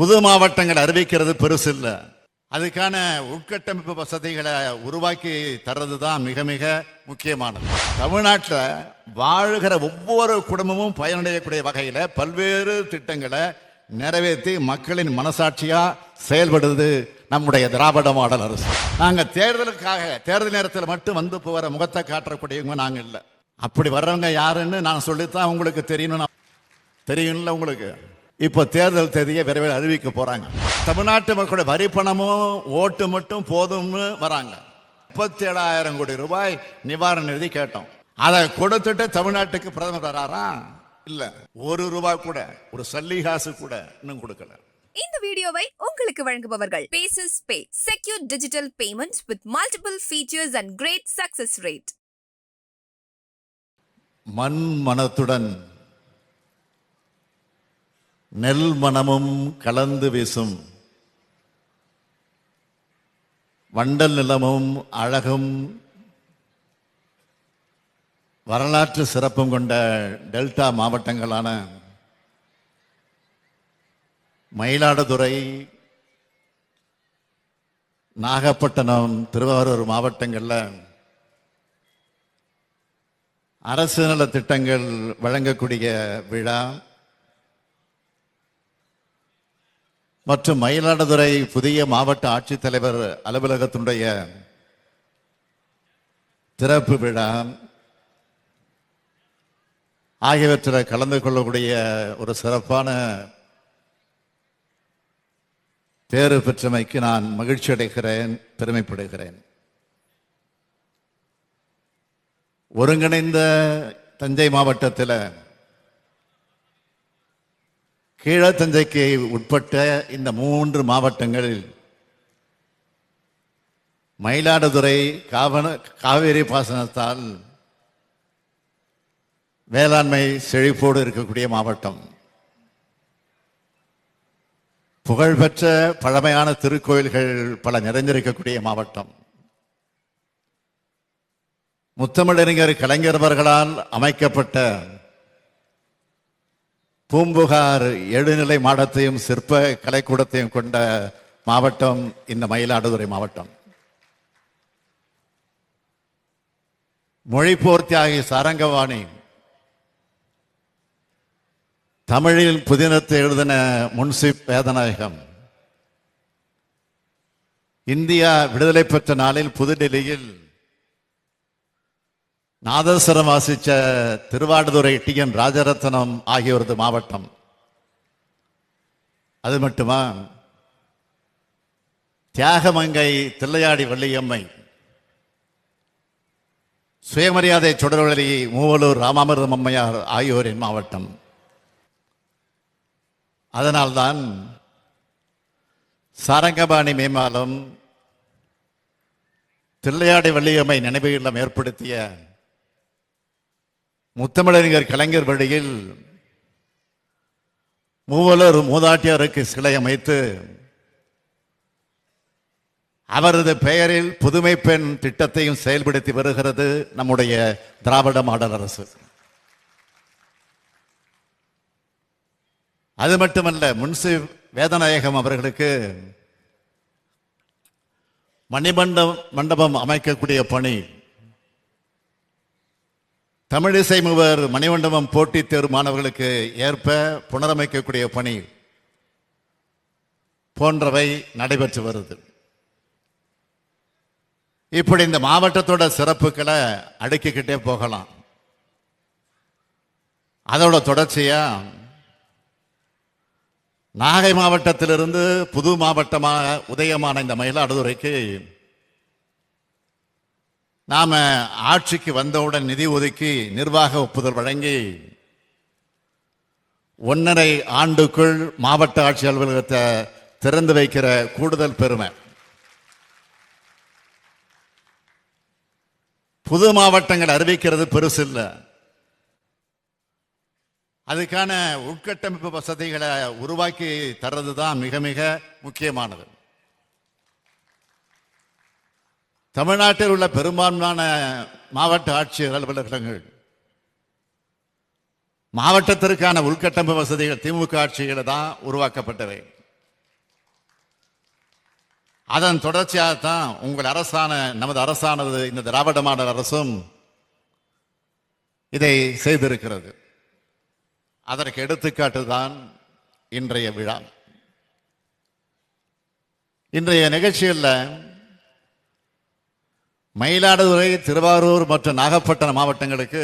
புது மாவட்டங்கள் அறிவிக்கிறது பெருசு இல்லை. அதுக்கான உட்கட்டமைப்பு வசதிகளை உருவாக்கி தர்றது தான் மிக மிக முக்கியமானது. தமிழ்நாட்டில் வாழ்கிற ஒவ்வொரு குடும்பமும் பயனடையக்கூடிய வகையில் பல்வேறு திட்டங்களை நிறைவேற்றி மக்களின் மனசாட்சியா செயல்படுது நம்முடைய திராவிட மாடல் அரசு. நாங்க தேர்தல் நேரத்தில் மட்டும் வந்து போகிற முகத்தை காட்டக்கூடியவங்க நாங்க இல்லை. அப்படி வர்றவங்க யாருன்னு நான் சொல்லித்தான் உங்களுக்கு தெரியும்ல உங்களுக்கு. இப்போ தேர்தல் தேதியை விரைவில் அறிவிக்க போறாங்க. தமிழ்நாட்டு மக்களுடைய வரி பணமும் ஓட்டு மட்டும் போதும்னு வராங்க. 37,000 கோடி ரூபாய் நிவாரண நிதி கேட்டோம். அதை கொடுத்துட்டு தமிழ்நாட்டுக்கு பிரதமர் வராரா? இல்ல, ஒரு ரூபாய் கூட, ஒரு சல்லிகாசு கூட இன்னும் கொடுக்கல. இந்த வீடியோவை உங்களுக்கு வழங்குபவர்கள் பேசஸ் pay, secure digital payments with multiple features and great success rate. மண் மனத்துடன் நெல் மனமும் கலந்து வீசும் வண்டல் நிலமும் அழகும் வரலாற்று சிறப்பும் கொண்ட டெல்டா மாவட்டங்களான மயிலாடுதுறை, நாகப்பட்டினம், திருவாரூர் மாவட்டங்களில் அரசு நல திட்டங்கள் வழங்கக்கூடிய விழா மற்றும் மயிலாடுதுறை புதிய மாவட்ட ஆட்சித்தலைவர் அலுவலகத்தினுடைய திறப்பு விழா ஆகியவற்றில் கலந்து கொள்ளக்கூடிய ஒரு சிறப்பான தேர்வு பெற்றமைக்கு நான் மகிழ்ச்சி அடைகிறேன், பெருமைப்படுகிறேன். ஒருங்கிணைந்த தஞ்சை மாவட்டத்தில் கீழத்தஞ்சைக்கு உட்பட்ட இந்த 3 மாவட்டங்களில் மயிலாடுதுறை காவேரி பாசனத்தால் வேளாண்மை செழிப்போடு இருக்கக்கூடிய மாவட்டம். புகழ்பெற்ற பழமையான திருக்கோயில்கள் பல நிறைந்திருக்கக்கூடிய மாவட்டம். முத்தமிழறிஞர் கலைஞர் அவர்களால் அமைக்கப்பட்ட பூம்புகார் எழுநிலை மாடத்தையும் சிற்ப கலைக்கூடத்தையும் கொண்ட மாவட்டம் இந்த மயிலாடுதுறை மாவட்டம். மொழிப்போர் தியாகி சாரங்கவாணி தமிழில் புதினத்தை எழுதின முன்சிப் வேதநாயகம் இந்தியா விடுதலை பெற்ற நாளில் புதுடெல்லியில் நாதஸ்வரம் வாசிச்ச திருவாடுதுறை TN ராஜரத்னம் ஆகியோரது மாவட்டம். அது மட்டுமா, தியாகமங்கை தில்லையாடி வள்ளியம்மை, சுயமரியாதை சுடர்வழி மூவலூர் ராமாமிர்தம் அம்மையார் ஆகியோரின் மாவட்டம். அதனால்தான் சாரங்கபாணி மேம்பாலம், தில்லையாடி வள்ளியம்மை நினைவு இல்லம் ஏற்படுத்திய முத்தமிழறிஞர் கலைஞர் வழியில் மூவலூர் மூதாட்டியாருக்கு சிலை அமைத்து அவரது பெயரில் புதுமை பெண் திட்டத்தையும் செயல்படுத்தி வருகிறது நம்முடைய திராவிட மாடல் அரசு. அது மட்டுமல்ல, முன்சிப் வேதநாயகம் அவர்களுக்கு மணிமண்டபம் அமைக்கக்கூடிய பணி, தமிழிசை மூவர் மணிமண்டபம் போட்டித் தேர்வு மாணவர்களுக்கு ஏற்ப புனரமைக்கக்கூடிய பணி போன்றவை நடைபெற்று வருது. இப்படி இந்த மாவட்டத்தோட சிறப்புகளை அடுக்கிக்கிட்டே போகலாம். அதோட தொடர்ச்சியா நாகை மாவட்டத்திலிருந்து புது மாவட்டமாக உதயமான இந்த மயிலாடுதுறைக்கு நாம ஆட்சிக்கு வந்தவுடன் நிதி ஒதுக்கி நிர்வாக ஒப்புதல் வழங்கி 1.5 ஆண்டுக்குள் மாவட்ட ஆட்சி அலுவலகத்தை திறந்து வைக்கிற கூடுதல் பெருமை. புது மாவட்டங்கள் அறிவிக்கிறது பெருசு இல்லை. அதுக்கான உட்கட்டமைப்பு வசதிகளை உருவாக்கி தர்றது தான் மிக மிக முக்கியமானது. தமிழ்நாட்டில் உள்ள பெரும்பான்மையான மாவட்ட ஆட்சியர் அலுவலகங்கள் மாவட்டத்திற்கான உள்கட்டமைப்பு வசதிகள் திமுக ஆட்சிகளை தான் உருவாக்கப்பட்டவை. அதன் தொடர்ச்சியாகத்தான் உங்கள் நமது அரசானது இந்த திராவிட மாடல் அரசும் இதை செய்திருக்கிறது. அதற்கு எடுத்துக்காட்டு தான் இன்றைய விழா. இன்றைய நிகழ்ச்சியில் மயிலாடுதுறை, திருவாரூர் மற்றும் நாகப்பட்டினம் மாவட்டங்களுக்கு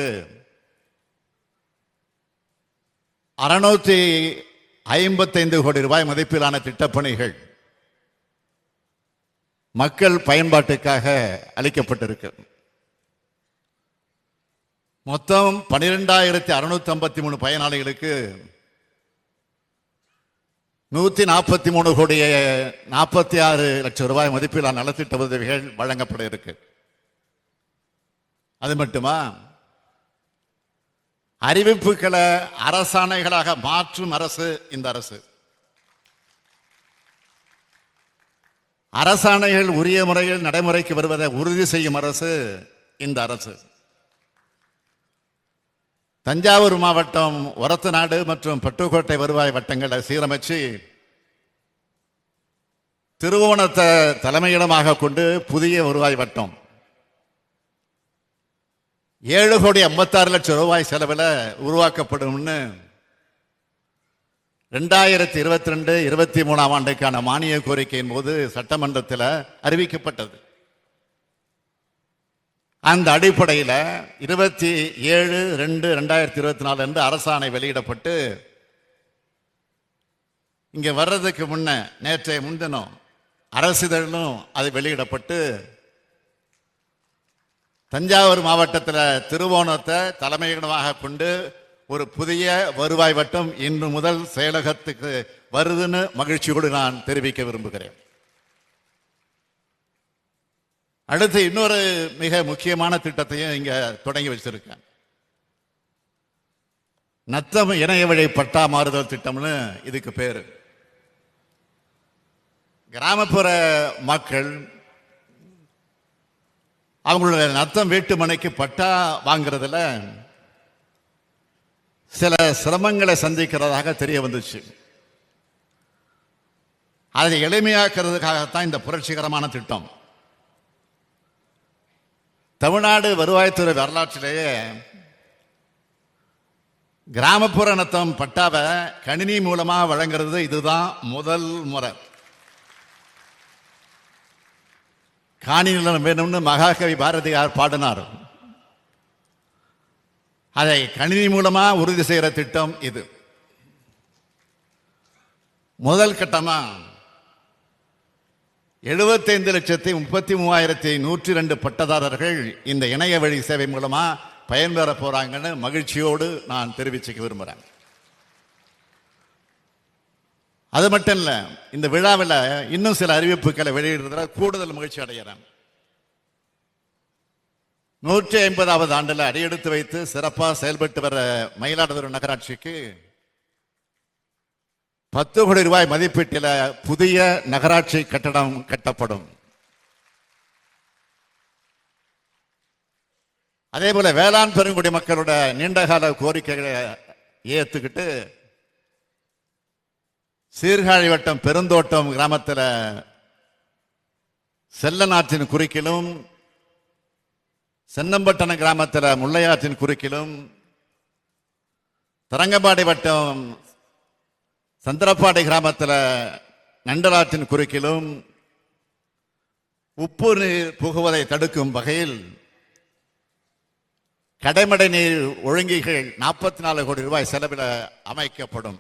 655 கோடி ரூபாய் மதிப்பிலான திட்டப்பணிகள் மக்கள் பயன்பாட்டுக்காக அளிக்கப்பட்டிருக்கு. மொத்தம் 12,653 பயனாளிகளுக்கு 143 கோடி 46 லட்சம் ரூபாய் மதிப்பிலான நலத்திட்ட உதவிகள் வழங்கப்பட இருக்கு. அது மட்டுமா, அறிவிப்புகளை அரசாணைகளாக மாற்றும் அரசு இந்த அரசு. அரசாணைகள் உரிய முறையில் நடைமுறைக்கு வருவதை உறுதி செய்யும் அரசு இந்த அரசு. தஞ்சாவூர் மாவட்டம் ஒரத்தநாடு மற்றும் பட்டுக்கோட்டை வருவாய் வட்டங்களை சீரமைச்சு திருவோணத்தை தலைமையிடமாக கொண்டு புதிய வருவாய் வட்டம் 7 கோடி 56 லட்சம் ரூபாய் செலவில் உருவாக்கப்படும் 2022-23 ஆண்டுக்கான மானிய கோரிக்கையின் போது சட்டமன்றத்தில் அறிவிக்கப்பட்டது. அந்த அடிப்படையில் 27/2/2024 அன்று அரசாணை வெளியிடப்பட்டு இங்க வர்றதுக்கு முன்ன நேற்றைய முன்தினம் அரசிதழும் அது வெளியிடப்பட்டு தஞ்சாவூர் மாவட்டத்தில் திருவோணத்தை தலைமையிடமாக கொண்டு ஒரு புதிய வருவாய் வட்டம் இன்று முதல் செயலகத்துக்கு வருதுன்னு மகிழ்ச்சியோடு நான் தெரிவிக்க விரும்புகிறேன். அடுத்து இன்னொரு மிக முக்கியமான திட்டத்தையும் இங்க தொடங்கி வச்சிருக்கேன். நத்தம் இணைய வழி பட்டா மாறுதல் திட்டம்னு இதுக்கு பேரு. கிராமப்புற மக்கள் அவங்களுடைய நத்தம் வீட்டு மனைக்கு பட்டா வாங்குறதுல சில சிரமங்களை சந்திக்கிறதாக தெரிய வந்துச்சு. அதை எளிமையாக்குறதுக்காகத்தான் இந்த புரட்சிகரமான திட்டம். தமிழ்நாடு வருவாய்த்துறை வரலாற்றிலேயே கிராமப்புற நத்தம் பட்டாவை கணினி மூலமா வழங்குறது இதுதான் முதல் முறை. காணி நிலம் வேணும்னு மகாகவி பாரதியார் பாடினார். அதை கணினி மூலமா உறுதி செய்யற திட்டம் இது. முதல் கட்டமா 75,33,102 பட்டதாரர்கள் இந்த இணைய வழி சேவை மூலமா பயன்பெற போறாங்கன்னு மகிழ்ச்சியோடு நான் தெரிவிச்சுக்க விரும்புறேன். அது மட்டும் இல்ல, இந்த விழாவில் இன்னும் சில அறிவிப்புகளை வெளியிடுறதுல கூடுதல் மகிழ்ச்சி அடைகிறேன். 150வது ஆண்டுல அடியெடுத்து வைத்து சிறப்பாக செயல்பட்டு வர மயிலாடுதுறை நகராட்சிக்கு 10 கோடி ரூபாய் மதிப்பீட்டில் புதிய நகராட்சி கட்டடம் கட்டப்படும். அதே போல வேளாண் பெருங்குடி மக்களோட நீண்டகால கோரிக்கைகளை ஏற்றுக்கிட்டு சீர்காழி வட்டம் பெருந்தோட்டம் கிராமத்தில் செல்லநாற்றின் குறுக்கிலும், சென்னம்பட்டணம் கிராமத்தில் முல்லையாற்றின் குறுக்கிலும், தரங்கம்பாடி வட்டம் சந்திரப்பாடி கிராமத்தில் நண்டலாற்றின் குறுக்கிலும் உப்பு நீர் புகுவதை தடுக்கும் வகையில் கடைமடை நீர் ஒழுங்கிகள் 44 கோடி ரூபாய் செலவில் அமைக்கப்படும்.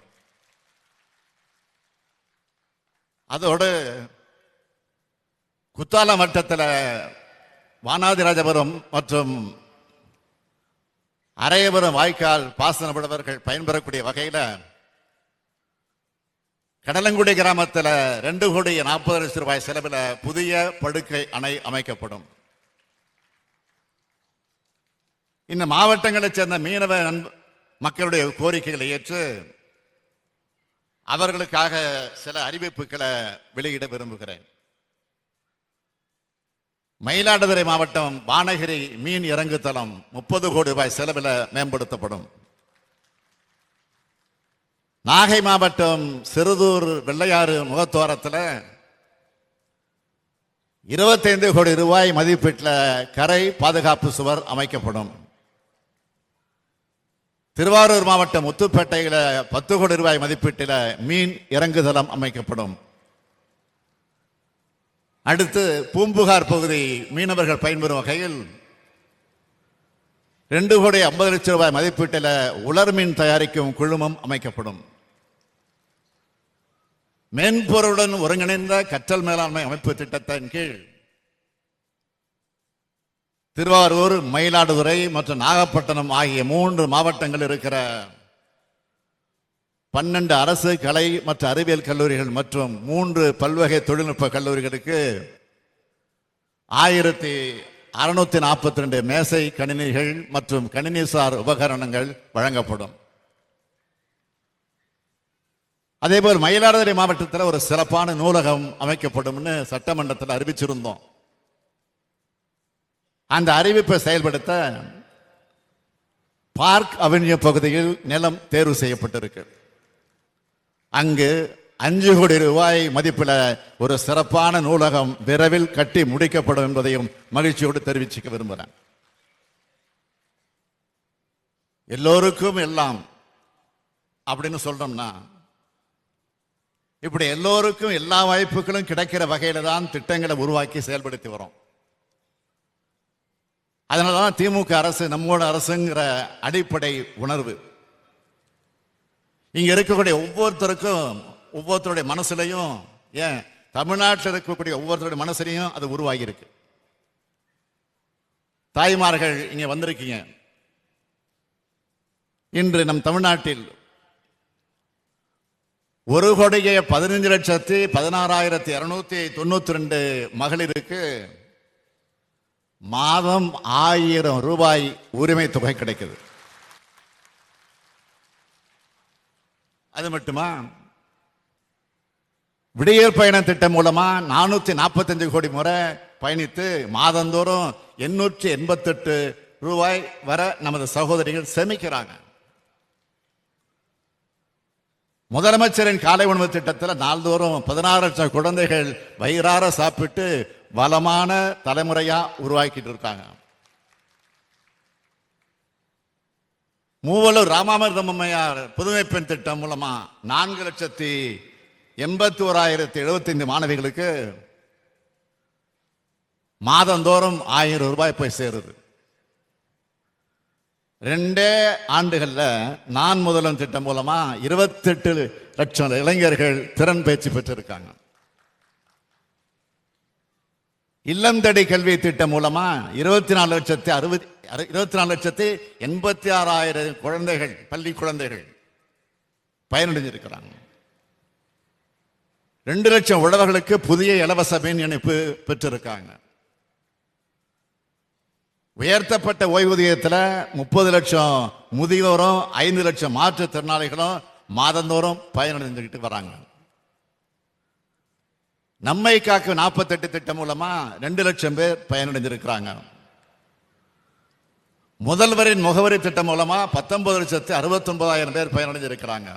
அதோடு குத்தாலம் வட்டத்தில் வானாதிராஜபுரம் மற்றும் அரையபுரம் வாய்க்கால் பாசனப்படுவர்கள் பயன்பெறக்கூடிய வகையில் கடலங்குடி கிராமத்தில் 2 கோடி 40 லட்சம் ரூபாய் செலவில் புதிய படுக்கை அணை அமைக்கப்படும். இந்த மாவட்டங்களைச் சேர்ந்த மீனவ மக்களுடைய கோரிக்கைகளை ஏற்று அவர்களுக்காக சில அறிவிப்புகளை வெளியிட விரும்புகிறேன். மயிலாடுதுறை மாவட்டம் வானகிரி மீன் இறங்கு தளம் 30 கோடி ரூபாய் செலவில் மேம்படுத்தப்படும். நாகை மாவட்டம் சிறுதூர் வெள்ளையாறு முகத்தோரத்தில் 25 கோடி ரூபாய் மதிப்பீட்டில் கரை பாதுகாப்பு சுவர் அமைக்கப்படும். திருவாரூர் மாவட்டம் முத்துப்பேட்டையில் 10 கோடி ரூபாய் மதிப்பீட்டில் மீன் இறங்குதளம் அமைக்கப்படும். அடுத்து பூம்புகார் பகுதி மீனவர்கள் பயன்பெறும் வகையில் 2 கோடி 50 லட்சம் ரூபாய் மதிப்பீட்டில் உலர் மீன் தயாரிக்கும் குழுமம் அமைக்கப்படும். மென்பொருளுடன் ஒருங்கிணைந்த கற்றல் மேலாண்மை அமைப்பு திட்டத்தின் கீழ் திருவாரூர், மயிலாடுதுறை மற்றும் நாகப்பட்டினம் ஆகிய 3 மாவட்டங்கள் இருக்கிற 12 அரசு கலை மற்றும் அறிவியல் கல்லூரிகள் மற்றும் 3 பல்வகை தொழில்நுட்ப கல்லூரிகளுக்கு 1642 மேசை கணினிகள் மற்றும் கணினிசார் உபகரணங்கள் வழங்கப்படும். அதேபோல் மயிலாடுதுறை மாவட்டத்தில் ஒரு சிறப்பான நூலகம் அமைக்கப்படும் சட்டமன்றத்தில் அறிவிச்சிருந்தோம். அந்த அறிவிப்பை செயல்படுத்த பார்க் அவென்யூ பகுதியில் நிலம் தேர்வு செய்யப்பட்டிருக்கு. அங்கு 5 கோடி ரூபாய் மதிப்பில் ஒரு சிறப்பான நூலகம் விரைவில் கட்டி முடிக்கப்படும் என்பதையும் மகிழ்ச்சியோடு தெரிவிச்சுக்க விரும்புகிறேன். எல்லோருக்கும் எல்லாம் அப்படின்னு சொல்றோம்னா, இப்படி எல்லோருக்கும் எல்லா வாய்ப்புகளும் கிடைக்கிற வகையில தான் திட்டங்களை உருவாக்கி செயல்படுத்தி வரோம். அதனாலதான் திமுக அரசு நம்மோட அரசுங்கிற அடிப்படை உணர்வு இங்க இருக்கக்கூடிய ஒவ்வொருத்தருடைய மனசுலையும், ஏன் தமிழ்நாட்டில் இருக்கக்கூடிய ஒவ்வொருத்தருடைய மனசுலையும் அது உருவாகி இருக்கு. தாய்மார்கள் இங்க வந்திருக்கீங்க. இன்று நம் தமிழ்நாட்டில் 1,15,16,292 மகளிருக்கு மாதம் 1000 ரூபாய் உரிமை தொகை கிடைக்குது. அது மட்டுமா, விடியல் பயண திட்டம் மூலமா 445 கோடி முறை பயணித்து மாதந்தோறும் 888 ரூபாய் வர நமது சகோதரிகள் சேமிக்கிறாங்க. முதலமைச்சரின் காலை உணவு திட்டத்தில் நாள்தோறும் 16 லட்சம் குழந்தைகள் வயிறார சாப்பிட்டு வளமான தலைமுறையா உருவாக்கிட்டு இருக்காங்க. மூவலூர் ராமாமிர்தம் அம்மையார் புதுமை பெண் திட்டம் மூலமா 4,81,075 மாணவிகளுக்கு மாதந்தோறும் 1000 ரூபாய் போய் சேருது. 2 ஆண்டுகள்ல நான் முதல்வன் திட்டம் மூலமா 28 லட்சம் இளைஞர்கள் திறன் பயிற்சி பெற்றிருக்காங்க. இல்லம் தேடி கல்வி திட்டம் மூலமா 24,86,086 குழந்தைகள், பள்ளி குழந்தைகள் பயனடைஞ்சிருக்கிறாங்க. 2 லட்சம் உழவர்களுக்கு புதிய இலவச மின் இணைப்பு பெற்றிருக்காங்க. உயர்த்தப்பட்ட ஓய்வூதியத்தில் 30 லட்சம் முதியோரும் 5 லட்சம் மாற்றுத்திறனாளிகளும் மாதந்தோறும் பயனடைந்துகிட்டு வராங்க. நம்மை காக்கும் 48 திட்டம் மூலமா 2 லட்சம் பேர் பயனடைந்திருக்கிறாங்க. முதல்வரின் முகவரி திட்டம் மூலமா 19,69,000 பேர் பயனடைந்திருக்கிறாங்க.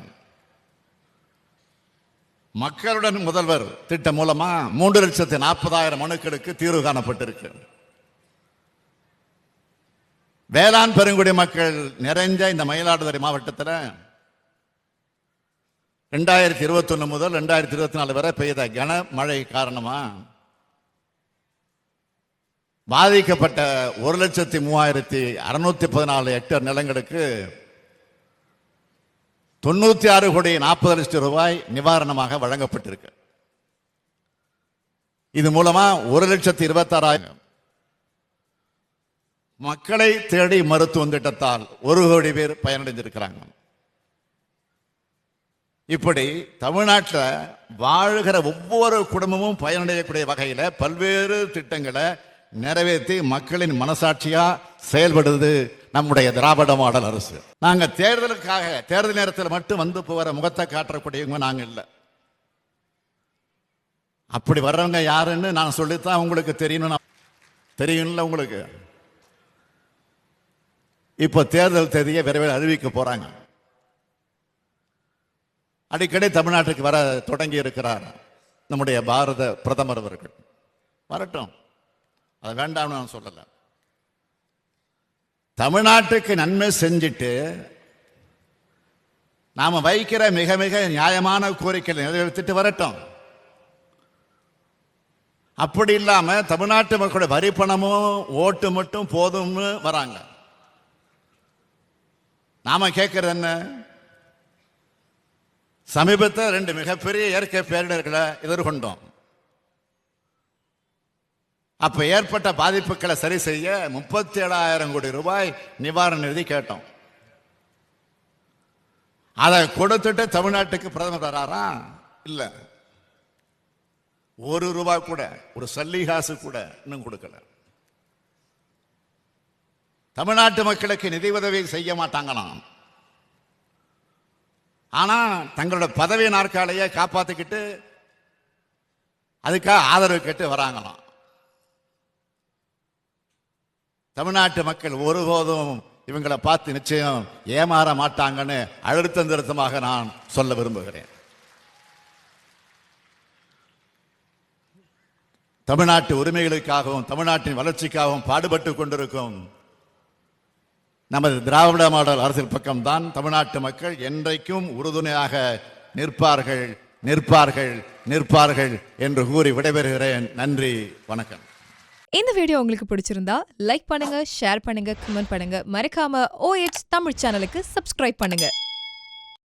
மக்களுடன் முதல்வர் திட்டம் மூலமா 3,40,000 மனுக்களுக்கு தீர்வு காணப்பட்டிருக்கு. வேளாண் பெருங்குடி மக்கள் நிறைஞ்ச இந்த மயிலாடுதுறை மாவட்டத்தில் 2021 முதல் 2024 வரை பெய்த கனமழை காரணமா பாதிக்கப்பட்ட 1,03,614 ஹெக்டேர் நிலங்களுக்கு 96 கோடி 40 லட்சம் ரூபாய் நிவாரணமாக வழங்கப்பட்டிருக்கு. இது மூலமா 1,26,000 மக்களை தேடி மருத்துவம் திட்டத்தால் 1 கோடி பேர் பயனடைந்திருக்கிறாங்க. இப்படி தமிழ்நாட்டில் வாழ்கிற ஒவ்வொரு குடும்பமும் பயனடையக்கூடிய வகையில் பல்வேறு திட்டங்களை நிறைவேற்றி மக்களின் மனசாட்சியா செயல்படுவது நம்முடைய திராவிட மாடல் அரசு. நாங்க தேர்தல் நேரத்தில் மட்டும் வந்து போகிற முகத்தை காட்டக்கூடியவங்க நாங்க இல்லை. அப்படி வர்றவங்க யாருன்னு நான் சொல்லித்தான் உங்களுக்கு தெரியும்ல உங்களுக்கு. இப்போ தேர்தல் தேதியை விரைவில் அறிவிக்க போறாங்க. அடிக்கடி தமிழ்நாட்டுக்கு வர தொடங்கி இருக்கிறார் நம்முடைய பாரத பிரதமர் அவர்கள். வரட்டும், அது வேண்டாம்னு நான் சொல்லலை. தமிழ்நாட்டுக்கு நன்மை செஞ்சுட்டு நாம வைக்கிற மிக மிக நியாயமான கோரிக்கைகளை நிறைவேற்றிட்டு வரட்டும். அப்படி இல்லாம தமிழ்நாட்டு மக்களுடைய வரி பணமும் ஓட்டு மட்டும் போதும்னு வராங்க. நாம கேட்கறது என்ன? சமீபத்தில் 2 மிகப்பெரிய இயற்கை பேரிடர்களை எதிர்கொண்டோம். அப்ப ஏற்பட்ட பாதிப்புகளை சரி செய்ய 37,000 கோடி ரூபாய் நிவாரண நிதி கேட்டோம். அதை கொடுத்துட்டு தமிழ்நாட்டுக்கு பிரதமர் வராரா? இல்ல, ₹1 கூட, ஒரு சல்லிகாசு கூட இன்னும் கொடுக்கல. தமிழ்நாட்டு மக்களுக்கு நிதி உதவி செய்ய மாட்டாங்களாம். ஆனா தங்களோட பதவி நாற்காலியை காப்பாத்திக்கிட்டு அதுக்காக ஆதரவு கேட்டு வராங்களாம். தமிழ்நாட்டு மக்கள் ஒருபோதும் இவங்களை பார்த்து நிச்சயம் ஏமாற மாட்டாங்கன்னு அழுத்தம் திருத்தமாக நான் சொல்ல விரும்புகிறேன். தமிழ்நாட்டு உரிமைகளுக்காகவும் தமிழ்நாட்டின் வளர்ச்சிக்காகவும் பாடுபட்டு கொண்டிருக்கும் நமது திராவிட மாடல் அரசியல் பக்கம்தான் தமிழ்நாட்டு மக்கள் என்றைக்கும் உறுதுணையாக நிற்பார்கள், நிற்பார்கள், நிற்பார்கள் என்று கூறி விடைபெறுகிறேன். நன்றி, வணக்கம். இந்த வீடியோ உங்களுக்கு பிடிச்சிருந்தா லைக் பண்ணுங்க, ஷேர் பண்ணுங்க, கமெண்ட் பண்ணுங்க. மறக்காம OH தமிழ் சேனலுக்கு சப்ஸ்கிரைப் பண்ணுங்க.